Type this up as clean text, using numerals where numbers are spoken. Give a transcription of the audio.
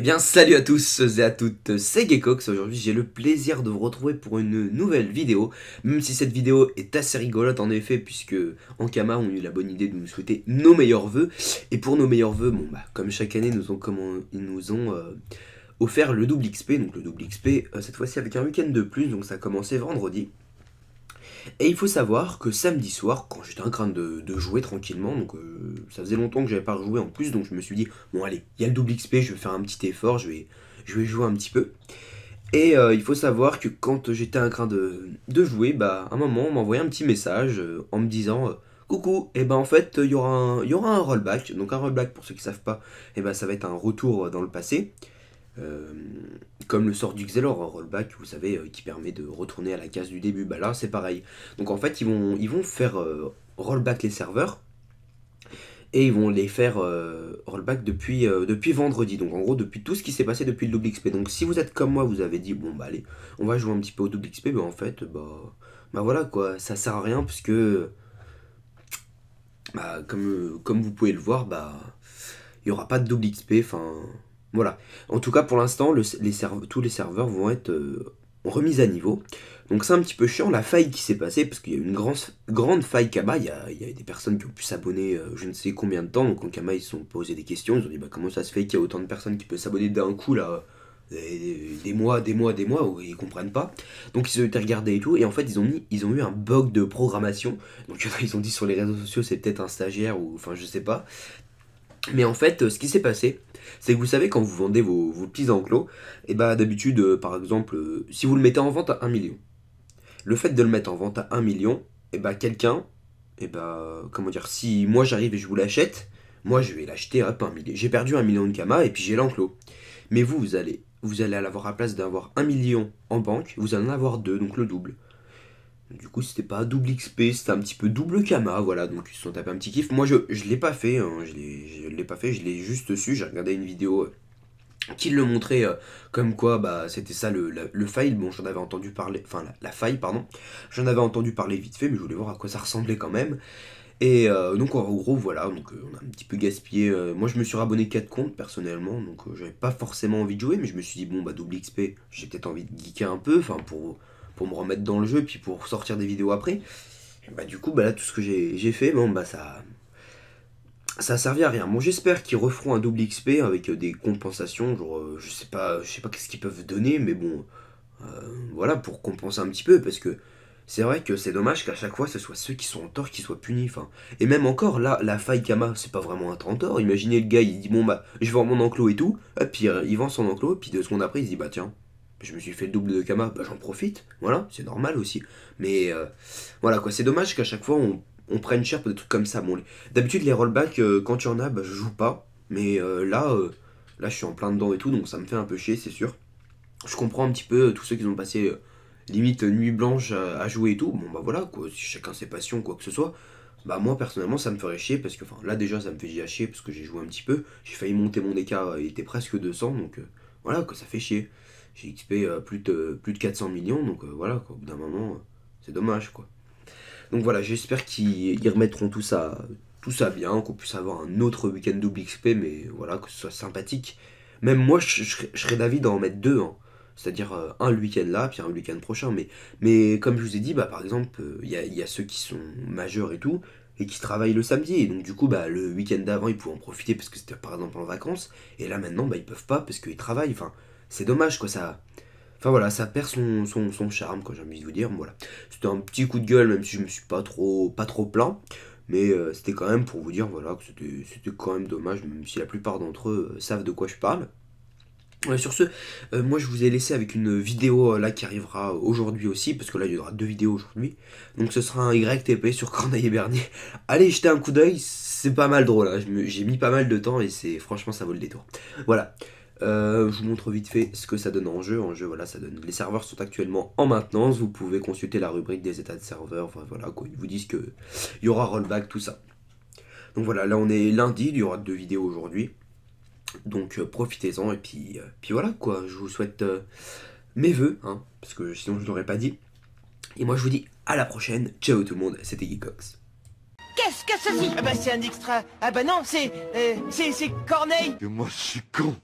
Eh bien salut à tous et à toutes, c'est Gekox. Aujourd'hui j'ai le plaisir de vous retrouver pour une nouvelle vidéo. Même si cette vidéo est assez rigolote en effet, puisque Ankama ont eu la bonne idée de nous souhaiter nos meilleurs vœux. Et pour nos meilleurs vœux, bon bah comme chaque année ils nous ont offert le double XP. Donc le double XP cette fois-ci avec un week-end de plus, donc ça a commencé vendredi. Et il faut savoir que samedi soir, quand j'étais en train de jouer tranquillement, donc ça faisait longtemps que j'avais pas rejoué en plus, donc je me suis dit, bon allez, il y a le double XP, je vais faire un petit effort, je vais jouer un petit peu. Et il faut savoir que quand j'étais en train de jouer, bah à un moment on m'a envoyé un petit message en me disant coucou, et ben en fait il y aura un rollback. Donc un rollback pour ceux qui savent pas, et ben ça va être un retour dans le passé. Euh, Comme le sort du Xelor, un rollback, vous savez, qui permet de retourner à la case du début. Bah là, c'est pareil. Donc en fait, ils vont faire rollback les serveurs et ils vont les faire rollback depuis vendredi. Donc en gros, depuis tout ce qui s'est passé depuis le double XP. Donc si vous êtes comme moi, vous avez dit, bon bah allez, on va jouer un petit peu au double XP, bah en fait, bah voilà quoi, ça sert à rien puisque, bah, comme vous pouvez le voir, bah il n'y aura pas de double XP, enfin voilà. En tout cas pour l'instant tous les serveurs vont être remis à niveau. Donc c'est un petit peu chiant la faille qui s'est passée parce qu'il y a eu une grande faille Kama, il y a des personnes qui ont pu s'abonner je ne sais combien de temps, donc en Kama ils se sont posé des questions, ils ont dit bah comment ça se fait qu'il y a autant de personnes qui peuvent s'abonner d'un coup là, des mois où ils comprennent pas. Donc ils ont été regardés et tout, et en fait ils ont eu un bug de programmation. Donc ils ont dit sur les réseaux sociaux c'est peut-être un stagiaire ou enfin je sais pas. Mais en fait, ce qui s'est passé, c'est que vous savez, quand vous vendez vos petits enclos, et bah d'habitude, par exemple, si vous le mettez en vente à 1 million, le fait de le mettre en vente à 1 million, et bah quelqu'un, et bah, comment dire, si moi j'arrive et je vous l'achète, moi je vais l'acheter à 1 million. J'ai perdu 1 million de Kama et puis j'ai l'enclos. Mais vous allez avoir à la place d'avoir 1 million en banque, vous allez en avoir deux, donc le double. Du coup, c'était pas double XP, c'était un petit peu double Kama, voilà, donc ils se sont tapés un petit kiff. Moi, je l'ai pas fait, hein, je l'ai pas fait, je l'ai juste su, j'ai regardé une vidéo qui le montrait comme quoi, bah, c'était ça le fail. Bon, j'en avais entendu parler, enfin, la faille, pardon, j'en avais entendu parler vite fait, mais je voulais voir à quoi ça ressemblait quand même. Et donc, en gros, voilà, donc on a un petit peu gaspillé. Moi, je me suis rabonné 4 comptes personnellement, donc j'avais pas forcément envie de jouer, mais je me suis dit, bon, bah, double XP, j'ai peut-être envie de geeker un peu, enfin, pour me remettre dans le jeu, puis pour sortir des vidéos après. Et bah, du coup, bah, là, tout ce que j'ai fait, bon, bah, ça a servi à rien. Bon, j'espère qu'ils referont un double XP avec des compensations, genre, je sais pas qu'est-ce qu'ils peuvent donner, mais bon, voilà, pour compenser un petit peu, parce que c'est vrai que c'est dommage qu'à chaque fois ce soit ceux qui sont en tort qui soient punis. Enfin, et même encore là, la faille Kama, c'est pas vraiment un temps en tort. Imaginez le gars, il dit bon bah je vends mon enclos et tout, et puis il vend son enclos, et puis 2 secondes après il se dit bah tiens, je me suis fait le double de Kama, bah j'en profite, voilà, c'est normal aussi. Mais voilà quoi, c'est dommage qu'à chaque fois on prenne cher pour des trucs comme ça. Bon, d'habitude les rollbacks, quand il y en a, bah je joue pas, mais là je suis en plein dedans et tout, donc ça me fait un peu chier, c'est sûr. Je comprends un petit peu tous ceux qui ont passé limite nuit blanche à jouer et tout. Bon bah voilà quoi, si chacun ses passions, quoi que ce soit. Bah moi personnellement ça me ferait chier parce que enfin là déjà ça me fait chier parce que j'ai joué un petit peu. J'ai failli monter mon DK, il était presque 200 donc voilà quoi, ça fait chier. J'ai XP plus de 400 millions donc voilà quoi, au bout d'un moment c'est dommage quoi. Donc voilà, j'espère qu'ils remettront tout ça bien, qu'on puisse avoir un autre week-end double XP, mais voilà, que ce soit sympathique. Même moi, je serais d'avis d'en mettre deux, hein. C'est-à-dire un le week-end là, puis un le week-end prochain. Mais comme je vous ai dit, bah, par exemple, il y a ceux qui sont majeurs et tout, et qui travaillent le samedi. Et donc du coup, bah, le week-end d'avant, ils pouvaient en profiter parce que c'était par exemple en vacances. Et là maintenant, bah, ils peuvent pas parce qu'ils travaillent. Enfin, c'est dommage quoi, ça. Enfin voilà, ça perd son charme, quoi, j'ai envie de vous dire. Voilà. C'était un petit coup de gueule, même si je me suis pas trop plaint. Mais c'était quand même pour vous dire voilà, que c'était quand même dommage, même si la plupart d'entre eux savent de quoi je parle. Sur ce, moi je vous ai laissé avec une vidéo là qui arrivera aujourd'hui aussi, parce que là il y aura 2 vidéos aujourd'hui. Donc ce sera un YTP sur Corneille et Bernier. Allez jeter un coup d'œil, c'est pas mal drôle, hein. J'ai mis pas mal de temps et c'est franchement ça vaut le détour. Voilà. Je vous montre vite fait ce que ça donne en jeu. En jeu, voilà, ça donne. Les serveurs sont actuellement en maintenance. Vous pouvez consulter la rubrique des états de serveur. Enfin voilà, quoi. Ils vous disent que il y aura rollback, tout ça. Donc voilà, là on est lundi, il y aura 2 vidéos aujourd'hui. Donc profitez-en et puis voilà quoi. Je vous souhaite mes vœux, hein, parce que sinon je l'aurais pas dit. Et moi je vous dis à la prochaine. Ciao tout le monde, c'était Geekox. qu'est-ce que ceci? Ah bah c'est un extra. Ah bah non, c'est Corneille. Et moi je suis con.